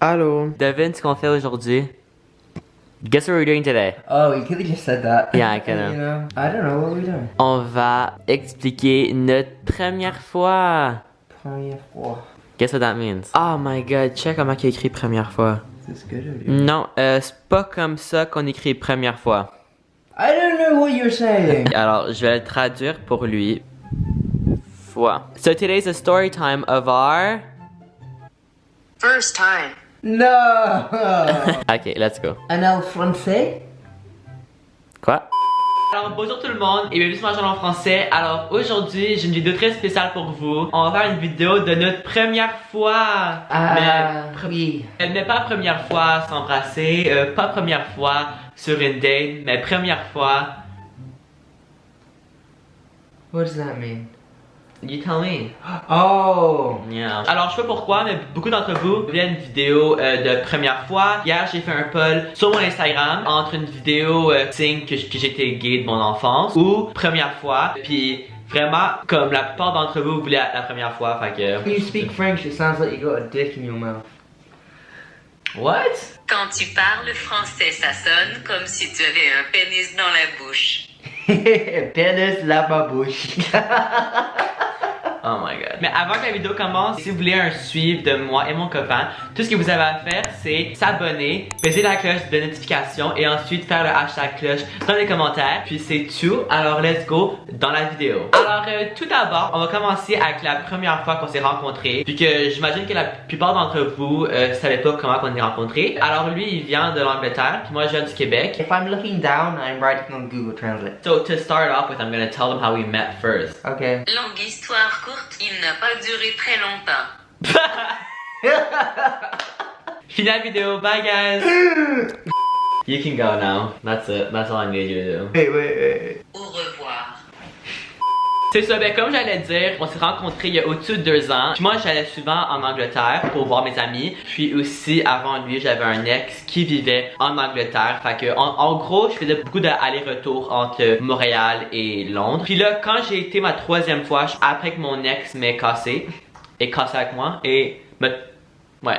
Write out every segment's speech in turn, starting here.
Allô. Devine ce qu'on fait aujourd'hui. Guess what we're doing today? Oh, you could have just said that. Yeah, I could've. You know, I don't know what we're doing. On va expliquer notre première fois. Première fois. Guess what that means? Oh my god, check comment il écrit première fois. Is this good or do Non, c'est pas comme ça qu'on écrit première fois. I don't know what you're saying. Alors, je vais le traduire pour lui. Fois. So today's a story time of our... First time. No. Ok, let's go. Un el français? Quoi? Alors bonjour tout le monde et bienvenue sur ma chaîne en français. Alors aujourd'hui j'ai une vidéo très spéciale pour vous. On va faire une vidéo de notre première fois. Oui. Mais pas première fois s'embrasser, pas première fois sur une date, mais première fois. What does that mean? You tell me. Oh. Yeah. Alors je sais pas pourquoi, mais beaucoup d'entre vous voulaient une vidéo de première fois. Hier j'ai fait un poll sur mon Instagram entre une vidéo signe que j'étais gay de mon enfance ou première fois. Puis vraiment, comme la plupart d'entre vous voulaient la première fois, fait que... When you speak French, it sounds like you got a dick in your mouth. What? Quand tu parles français, ça sonne comme si tu avais un pénis dans la bouche. Pénis la babouche. Oh my god. Mais avant que la vidéo commence, si vous voulez un suivi de moi et mon copain, tout ce que vous avez à faire, c'est s'abonner, peser la cloche de notification et ensuite faire le hashtag cloche dans les commentaires. Puis c'est tout. Alors let's go dans la vidéo. Alors tout d'abord, on va commencer avec la première fois qu'on s'est rencontrés. Puis que j'imagine que la plupart d'entre vous savaient pas comment on est rencontrés. Alors lui, il vient de l'Angleterre, puis moi je viens du Québec. If I'm looking down, I'm writing on Google Translate. So to start off with, I'm gonna tell them how we met first. Okay. Longue histoire courte, il n'a pas duré très longtemps. Fini la vidéo, bye guys! You can go now. That's it. That's all I need you to do. Wait. Au revoir. C'est ça, ben comme j'allais dire, on s'est rencontrés il y a au-dessus de 2 ans. Puis moi j'allais souvent en Angleterre pour voir mes amis. Puis aussi avant lui j'avais un ex qui vivait en Angleterre. Fait que en gros je faisais beaucoup d'allers-retours entre Montréal et Londres. Puis là quand j'ai été ma 3e fois, après que mon ex m'ait cassé, est cassé avec moi et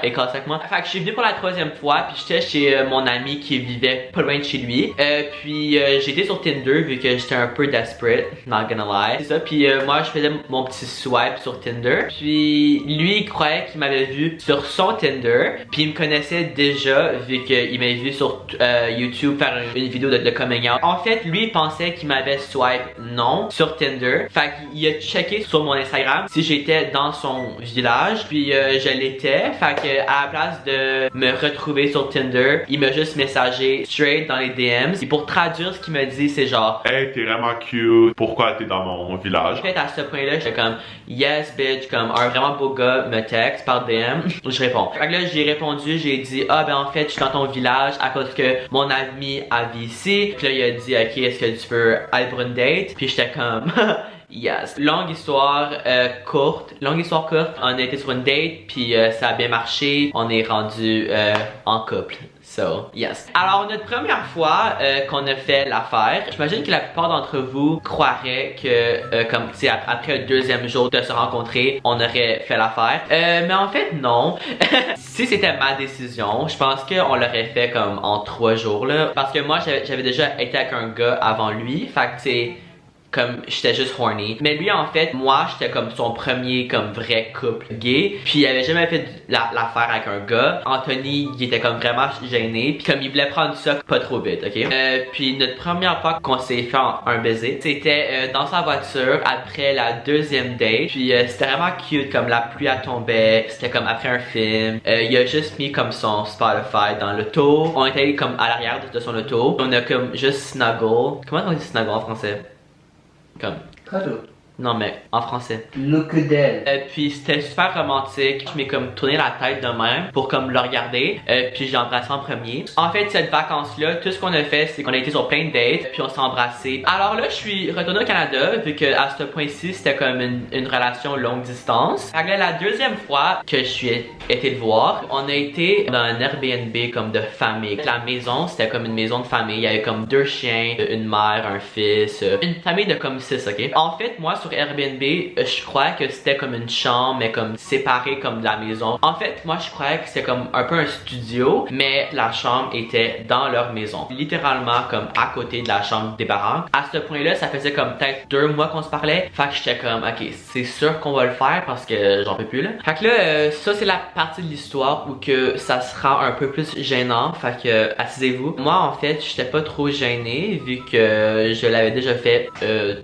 est cassé avec moi. Fait que je suis venu pour la 3e fois, puis j'étais chez mon ami qui vivait pas loin de chez lui. Puis j'étais sur Tinder vu que j'étais un peu desperate, not gonna lie. C'est ça, puis moi je faisais mon petit swipe sur Tinder. Puis lui il croyait qu'il m'avait vu sur son Tinder, puis il me connaissait déjà vu qu'il m'avait vu sur YouTube faire une vidéo de coming out. En fait, lui il pensait qu'il m'avait swipe non sur Tinder. Fait qu'il a checké sur mon Instagram si j'étais dans son village, puis je l'étais. Fait que à la place de me retrouver sur Tinder, il m'a juste messagé straight dans les DMs. Et pour traduire ce qu'il me dit, c'est genre hey, t'es vraiment cute, pourquoi t'es dans mon village? En fait, à ce point-là, j'étais comme yes bitch, comme un vraiment beau gars me texte par DM. Je réponds. Fait que là, j'ai répondu, j'ai dit ah ben en fait, je suis dans ton village à cause que mon ami habite ici. Puis là, il a dit ok, est-ce que tu veux aller pour une date? Puis j'étais comme yes. Longue histoire courte. On a été sur une date, puis ça a bien marché. On est rendu en couple. So, yes. Alors, notre première fois qu'on a fait l'affaire, j'imagine que la plupart d'entre vous croiraient que, comme, tu sais, après le 2e jour de se rencontrer, on aurait fait l'affaire. Mais en fait, non. Si c'était ma décision, je pense qu'on l'aurait fait comme en 3 jours, là. Parce que moi, j'avais déjà été avec un gars avant lui. Fait que, tu sais, comme j'étais juste horny. Mais lui en fait, moi j'étais comme son premier comme vrai couple gay. Puis il avait jamais fait l'affaire avec un gars. Anthony il était comme vraiment gêné. Puis comme il voulait prendre ça pas trop vite, ok? Puis notre première fois qu'on s'est fait un baiser, c'était dans sa voiture après la 2e date. Puis c'était vraiment cute, comme la pluie a tombé. C'était comme après un film. Il a juste mis comme son Spotify dans l'auto. On était allé comme à l'arrière de son auto. On a comme juste snuggle. Comment on dit snuggle en français? Comme Cuddle. non mais en français. Look d'elle. Puis c'était super romantique. Je m'ai comme tourné la tête de même pour comme le regarder. Puis j'ai embrassé en premier. En fait cette vacance là, tout ce qu'on a fait c'est qu'on a été sur plein de dates. Puis on s'est embrassé. Alors là je suis retourné au Canada vu que à ce point-ci c'était comme une relation longue distance. Fait que là, la 2e fois que je suis été le voir, on a été dans un Airbnb comme de famille. La maison c'était comme une maison de famille. Il y avait comme 2 chiens, une mère, un fils, une famille de comme 6, ok? En fait moi sur Airbnb, je croyais que c'était comme une chambre, mais comme séparée comme de la maison. En fait, moi je croyais que c'était comme un peu un studio, mais la chambre était dans leur maison. Littéralement comme à côté de la chambre des parents. À ce point-là, ça faisait comme peut-être 2 mois qu'on se parlait. Fait que j'étais comme, ok, c'est sûr qu'on va le faire parce que j'en peux plus là. Fait que là, ça c'est la partie de l'histoire où que ça sera un peu plus gênant. Fait que, assisez-vous. Moi, en fait, j'étais pas trop gêné vu que je l'avais déjà fait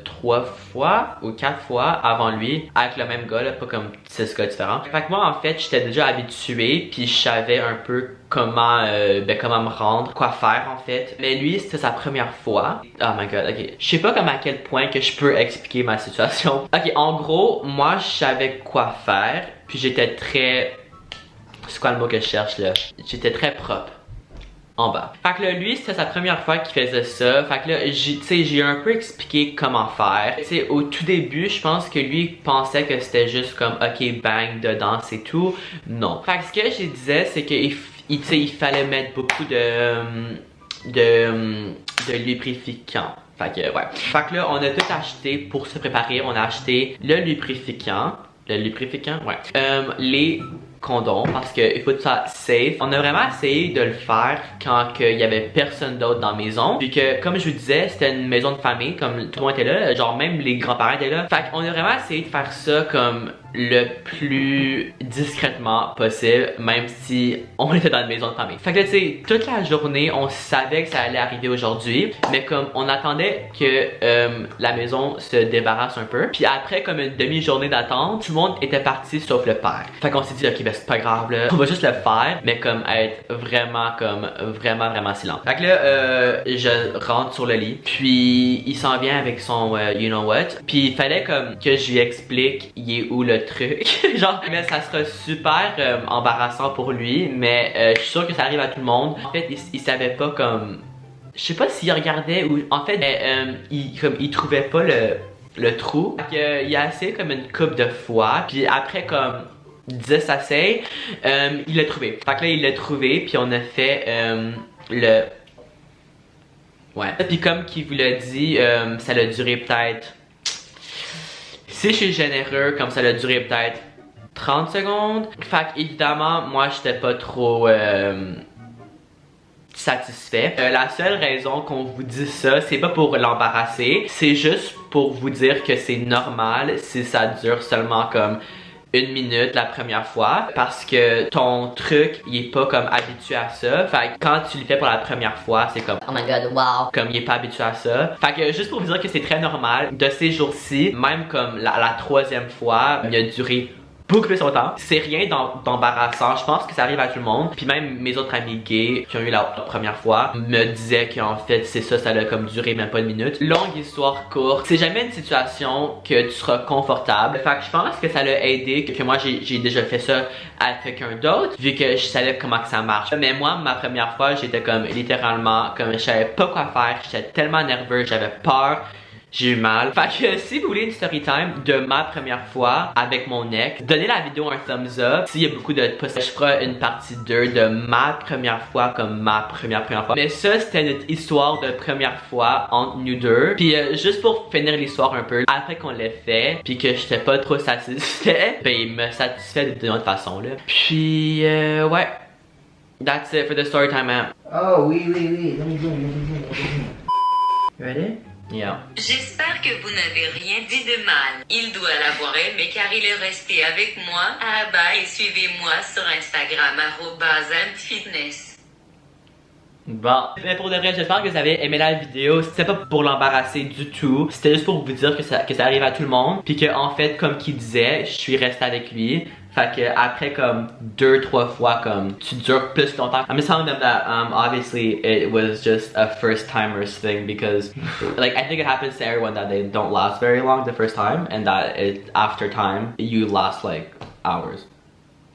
3 fois ou 4 fois avant lui avec le même gars là, pas comme 6 gars différents. Fait que moi, en fait, j'étais déjà habitué puis je savais un peu comment comment me rendre, quoi faire en fait. Mais lui, c'était sa première fois. Oh my god, ok. Je sais pas comme à quel point que je peux expliquer ma situation. Ok, en gros, moi, je savais quoi faire puis j'étais très... C'est quoi le mot que je cherche là? J'étais très propre. En bas. Fait que là, lui, c'était sa première fois qu'il faisait ça. Fait que là, j'ai un peu expliqué comment faire. Tu sais, au tout début, je pense que lui pensait que c'était juste comme, ok, bang, dedans, c'est tout. Non. Fait que ce que je disais, c'est qu'il il fallait mettre beaucoup de lubrifiant. Fait que, ouais. Fait que là, on a tout acheté pour se préparer. On a acheté le lubrifiant. Le lubrifiant, ouais. Les condoms parce qu'il faut que ça safe. On a vraiment essayé de le faire quand il y avait personne d'autre dans la maison. Puis que, comme je vous disais, c'était une maison de famille, comme tout le monde était là, genre même les grands-parents étaient là. Fait qu'on a vraiment essayé de faire ça comme le plus discrètement possible, même si on était dans une maison de famille. Fait que là, tu sais, toute la journée, on savait que ça allait arriver aujourd'hui, mais comme on attendait que la maison se débarrasse un peu. Puis après, comme une demi-journée d'attente, tout le monde était parti sauf le père. Fait qu'on s'est dit, ok, ben c'est pas grave là, on va juste le faire, mais comme être vraiment vraiment silent. Fait que là, je rentre sur le lit, puis il s'en vient avec son you know what, puis il fallait comme que je lui explique il est où le truc. Genre, mais ça sera super embarrassant pour lui, mais je suis sûr que ça arrive à tout le monde. En fait, il savait pas comme... Je sais pas s'il regardait ou... En fait, il trouvait pas le trou. Fait que, il a essayé comme une couple de fois, puis après comme 10 essais, il l'a trouvé. Fait que là, il l'a trouvé, puis on a fait le... Ouais. Puis comme qu'il vous l'a dit, ça a duré peut-être... Si je suis généreux, comme ça a duré peut-être 30 secondes. Fait évidemment, moi j'étais pas trop satisfait. La seule raison qu'on vous dit ça, c'est pas pour l'embarrasser, c'est juste pour vous dire que c'est normal si ça dure seulement comme 1 minute la première fois, parce que ton truc il est pas comme habitué à ça. Fait que quand tu le fais pour la première fois, c'est comme oh my god, wow, comme il est pas habitué à ça. Fait que juste pour vous dire que c'est très normal de ces jours-ci, même comme la 3e fois, il a duré beaucoup plus longtemps. C'est rien d'embarrassant, je pense que ça arrive à tout le monde. Puis même mes autres amis gays qui ont eu la première fois me disaient qu'en fait c'est ça, ça a comme duré même pas 1 minute. Longue histoire courte, c'est jamais une situation que tu seras confortable. Fait que je pense que ça l'a aidé, que moi j'ai déjà fait ça avec quelqu'un d'autre, vu que je savais comment que ça marche. Mais moi, ma première fois, j'étais comme littéralement, comme je savais pas quoi faire, j'étais tellement nerveux, j'avais peur. J'ai eu mal. Fait que si vous voulez une story time de ma première fois avec mon ex, donnez la vidéo un thumbs up. S'il y a beaucoup de possibilités, je ferai une partie 2 de ma première fois comme ma première fois. Mais ça, c'était notre histoire de première fois entre nous deux. Puis juste pour finir l'histoire un peu, après qu'on l'ait fait, puis que j'étais pas trop satisfait, ben il me satisfait de notre façon là. Puis ouais. That's it for the story time, man. Oh, oui. Let me do You ready? Yeah. J'espère que vous n'avez rien dit de mal. Il doit l'avoir aimé car il est resté avec moi. Ah bah, et suivez-moi sur Instagram @fitness. Bon, mais pour de vrai, j'espère que vous avez aimé la vidéo. C'était pas pour l'embarrasser du tout, c'était juste pour vous dire que ça arrive à tout le monde. Puis que en fait, comme qu'il disait, je suis resté avec lui. Fait que après comme 2-3 fois, comme tu dures plus longtemps. I'm just telling them that obviously it was just a first timers thing because like I think it happens to everyone that they don't last very long the first time and that after time you last like hours.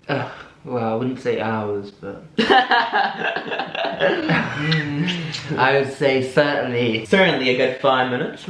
Well, I wouldn't say hours, but I would say certainly Certainly a good 5 minutes.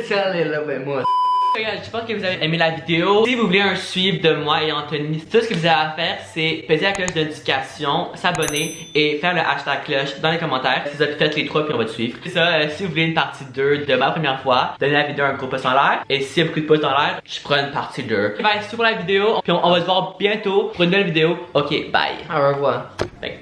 certainly a little bit more. Regarde, j'espère que vous avez aimé la vidéo. Si vous voulez un suivi de moi et Anthony, tout ce que vous avez à faire, c'est peser la cloche de notification, s'abonner et faire le hashtag cloche dans les commentaires. Si vous avez fait les trois, puis on va te suivre. C'est ça, si vous voulez une partie 2 de ma première fois, donnez la vidéo un gros pouce en l'air. Et s'il y a beaucoup de pouces en l'air, je ferai une partie 2. Bye, c'est tout pour la vidéo. Puis on va se voir bientôt pour une nouvelle vidéo. Ok, bye. Au revoir. Thanks.